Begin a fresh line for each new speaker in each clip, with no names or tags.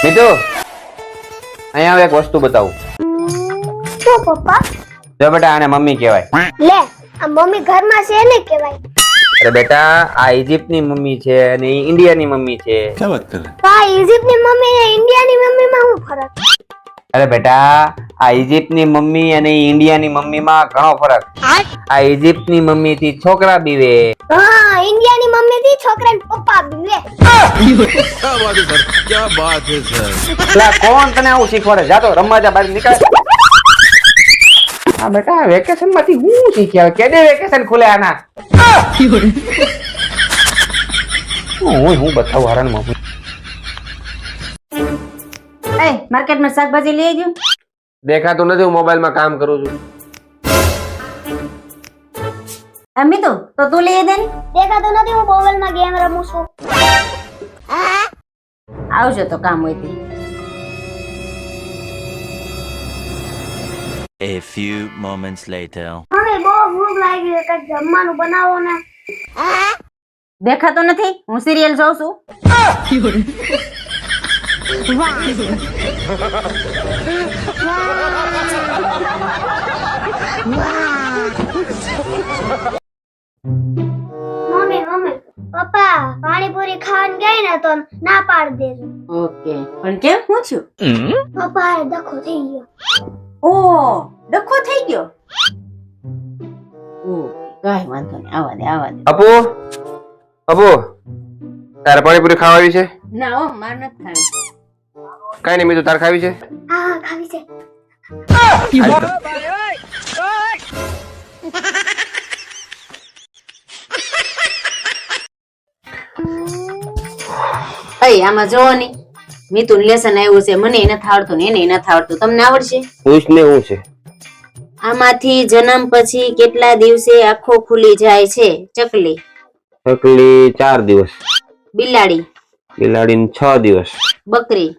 મીતુ અહીંયા એક વસ્તુ બતાવું.
શું પપ્પા?
જો બેટા આને મમ્મી કહેવાય.
લે આ મમ્મી ઘરમાં છે ને કહેવાય.
અરે બેટા આ ઇજિપ્તની મમ્મી છે અને ઇન્ડિયાની મમ્મી છે.
क्या बात कर रहे हैं?
તો આ ઇજિપ્તની મમ્મી અને ઇન્ડિયાની મમ્મીમાં શું ફરક?
અરે બેટા આ ઇજિપ્તની મમ્મી અને ઇન્ડિયાની મમ્મીમાં ઘણો ફરક. આ ઇજિપ્તની મમ્મી થી છોકરા બીવે.
હા ઇન્ડિયાની મમ્મીથી છોકરાને પપ્પા બીવે.
क्या बात है सर, क्या बात है सर.
એટલે કોણ તને આવું શીખવાડે? જા તો રમવા જા, બહાર નીકળ. હા બેટા વેકેશન માંથી હું શીખ્યા? કેદે વેકેશન ખુલે આના? હું બતાવું હારણ મમ્મી.
એ માર્કેટમાં શાકભાજી લઈ આવજો.
દેખાતું નથી, હું મોબાઈલમાં કામ કરું છું.
અમી તો તું લઈ દે ને.
દેખાતું નથી હું મોબાઈલમાં ગેમ રમું છું.
આવજો તો કામ હોય તે.
A few moments later.
મને બહુ ભૂખ લાગી છે, કંઈક જમવાનું બનાવો ને.
દેખાતો નથી, હું સિરિયલ જોઉં છું.
મમ્મી પપ્પા પાણીપુરી ખાવાનું ગઈ ને તો ના પાડી દેજો.
ઓકે પણ કેમ હું છું?
પપ્પા ડખો થઈ ગયો.
ઓ ડખો થઈ ગયો. ઓ કાઈ વાંધો નહીં, આવા દે.
અપુ અપુ તારે પાણીપુરી ખાવી છે?
ના હો માર નથી ખાવી.
કઈ નહીં મીતુ તારે ખાવી છે?
હા ખાવી છે.
ભાઈ આમાં જોવો ની મિતુન લેસન આવ્યું છે, મને નથી આવડતું ને એને નથી આવડતું. તમને આવડશે?
પૂછ ને હું છે.
આમાંથી જન્મ પછી કેટલા દિવસે આંખો ખુલી જાય છે? ચકલી,
ચકલી 4 દિવસ,
બિલાડી,
બિલાડીને 6 દિવસ,
બકરી,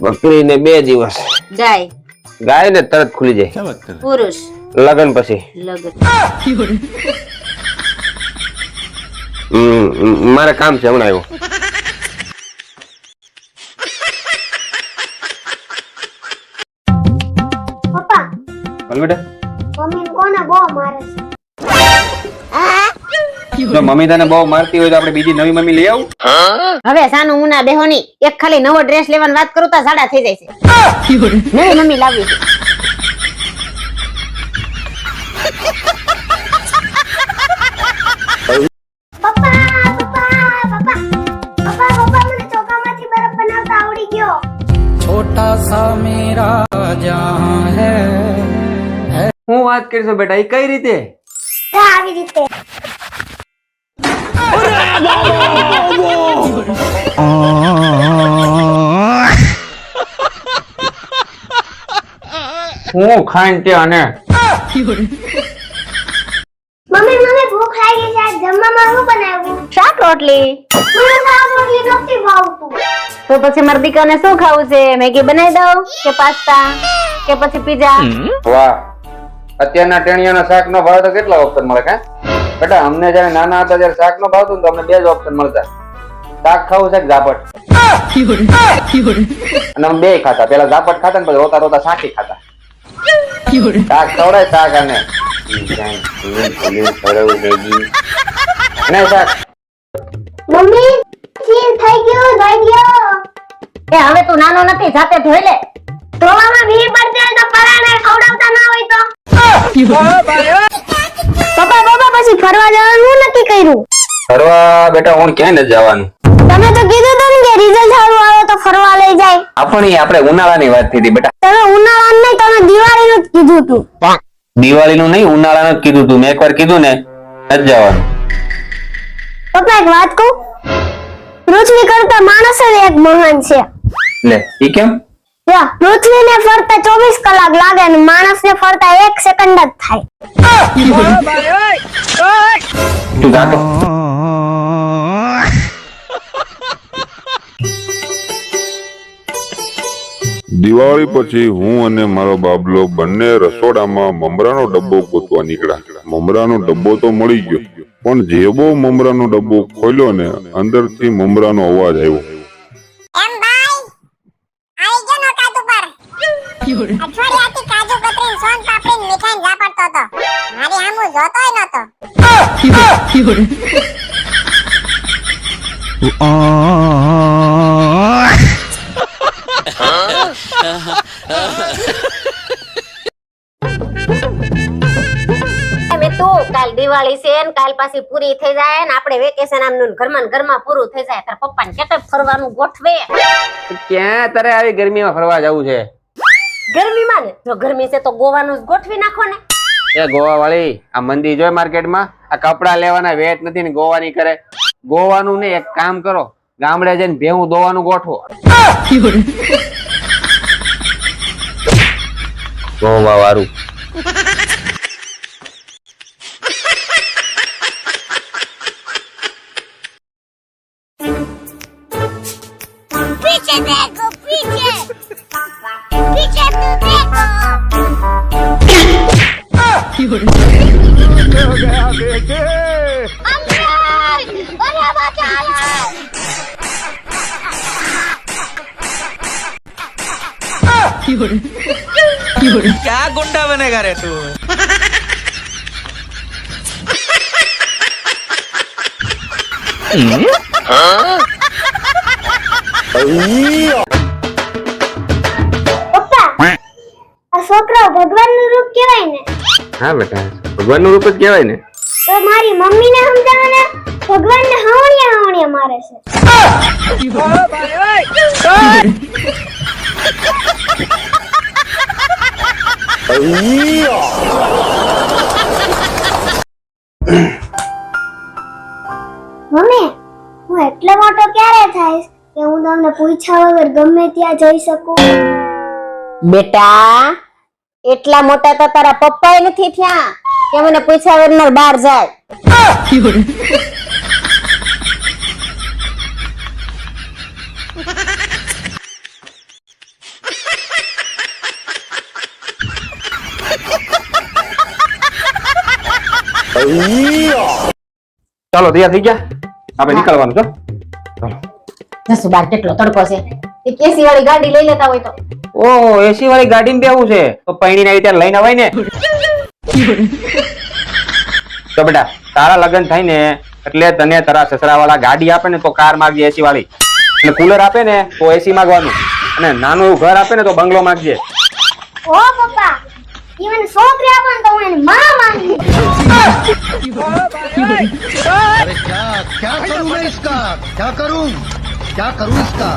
બકરીને 2 દિવસ,
ગાય,
ગાય ને તરત ખુલી જાય.
क्या बात कर रहे हैं?
પુરુષ,
લગન પછી.
લગન.
મારે કામ છે, હમણાં આવ્યો.
પપ્પા
બોલ બેટા.
મમ્મી કોને બહુ મારે છે?
જો મમ્મી તને બહુ મારતી હોય તો આપણે બીજી નવી મમ્મી લઈ આવું.
હવે સાનું મુના બેહોની એક ખાલી નવો ડ્રેસ લેવાની વાત કરું તો સાડા થઈ જાય છે. નવી મમ્મી લાવી છે.
પપ્પા મને ચોખામાંથી બરફ બનાવતા આવડી ગયો.
छोटा सा मेरा जहां है
હું વાત કરીશું બેટા, એ કઈ રીતે?
આવી રીતે.
હું ખાઈને તે અને
મમ્મી ભૂખ લાગી છે, આજ જમવામાં શું બનાવ્યું?
શાક રોટલી.
મને શાક રોટલી નથી ભાવતું.
તો પછી મારા દીકરાને શું ખાવું છે? મેગી બનાવી દઉં કે પાસ્તા કે પછી પીઝા?
વાહ, અત્યારના ટેણિયાના શાક નો ભાવ તો કેટલા ઓપ્શન મળે કા બેટા? અમને જયારે નાના હતા ત્યારે શાક નો ભાવતું ને તો અમને 2 જ ઓપ્શન મળતા. શાક ખાવું છે કે ઝાપટ. અને અમે 2 ખાતા. પેલા ઝાપટ ખાતા ને પછી રોતા રોતા શાકી ખાતા. શાક ખવડાય શાક અને શાક.
મમ્મી ચીઝ થઈ ગયું, ધોઈ ગયો.
એ હવે તું નાનો નથી, જાતે ધોઈ લે.
ધોવામાં ભીડ પડતી હોય તો પરાણે ખવડાવતા ના હોય તો. પપ્પા પછી ફરવા જવાનું નક્કી કર્યું.
ફરવા બેટા હું ક્યાંય નથી જવાનું.
તમે તો કીધું હતું ને કે રિઝલ્ટ સારું આવે તો ફરવા લઈ જાય.
આપણે ઉનાળાની વાત થઈ હતી બેટા.
તમે ઉનાળાનું નહીં, તમે દિવાળીનું જ કીધું હતું.
દિવાળીનું નહીં, ઉનાળાનું જ કીધું તું. મેં એકવાર કીધું ને નથી જવાનું.
પપ્પા એક વાત કહું, પૃથ્વી કરતા માણસ જ એક મહાન છે.
લે ઈ કેમ?
જો પૃથ્વીને ફરતા 24 કલાક લાગે અને માણસને ફરતા 1 સેકન્ડ જ થાય.
તું જાતો.
દિવાળી પછી હું અને મારો બાબલો બંને રસોડામાં મમરાનો ડબ્બો ગોતવા નીકળ્યા. મમરાનો ડબ્બો તો મળી ગયો, પણ જેવો મમરાનો ડબ્બો ખોલ્યો ને અંદરથી મમરાનો અવાજ આવ્યો.
અઠવાડિયાથી કાજુ કતરી સોન પાપડી મીઠાઈ જા પડતો હતો મારી હામું જોતોય નતો
કાલ દિવાળી છે ને કાલ પાછી પૂરી થઈ જાય ને આપણે વેકેશન આમનું ઘરમાં ને ઘરમાં પૂરું થઈ જાય તાર પપ્પા ને કેતે ફરવાનું ગોઠવે
ક્યાં તારે આવી ગરમીમાં ફરવા જવું છે?
ગરમીમાં ને જો ગરમી છે તો ગોવાનું જ ગોઠવી નાખો ને.
એ ગોવા વાળી આ મંદી જોય માર્કેટમાં આ કપડા લેવાના વેટ નથી ને ગોવાની કરે. ગોવાનું ને એક કામ કરો ગામડે જઈને ભેહું દોવાનું ગોઠવો. ગોવા વાળું
पीछे देखो पीछे पीछे तो देखो
क्या गुंडा बनेगा रे तू?
પપ્પા આ છોકરો ભગવાનનું રૂપ કહેવાય ને?
હા બેટા ભગવાનનું રૂપ જ કહેવાય ને.
તો મારી મમ્મીને સમજાવને ભગવાનને હાવણિયા હાવણિયા મારે છે. મમ્મી હું એટલો મોટો ક્યારે થાઈશ કે હું તમને પૂછ્યા વગર ગમે ત્યાં જઈ શકું?
બેટા એટલા મોટા તો તારા પપ્પાએ નથી થયા કે મને પૂછ્યા વગર બહાર જાય.
ચાલો તૈયાર થઈ ગયા આપણે નીકળવાનું છો.
જસુ બાર કેટલો તડકો છે એ કેસી વાળી ગાડી લઈ લેતા હોય તો.
ઓહો એસી વાળી ગાડીમાં બેવું છે તો પૈણી આવી ત્યારે લઈને આવાય ને. તો બેટા તારા લગ્ન થાય ને એટલે તને તારા સસરા વાળા ગાડી આપે ને તો કાર માંગજે એસી વાળી, અને કુલર આપે ને તો એસી માંગવાનું, અને નાનું એવું ઘર આપે ને તો બંગલો માંગજે.
ઓ પપ્પા ઈવન છોકરી આપણ તો હું એને માં માંગી.
अरे क्या करूं मैं इसका? क्या करूं इसका?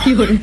Fiore.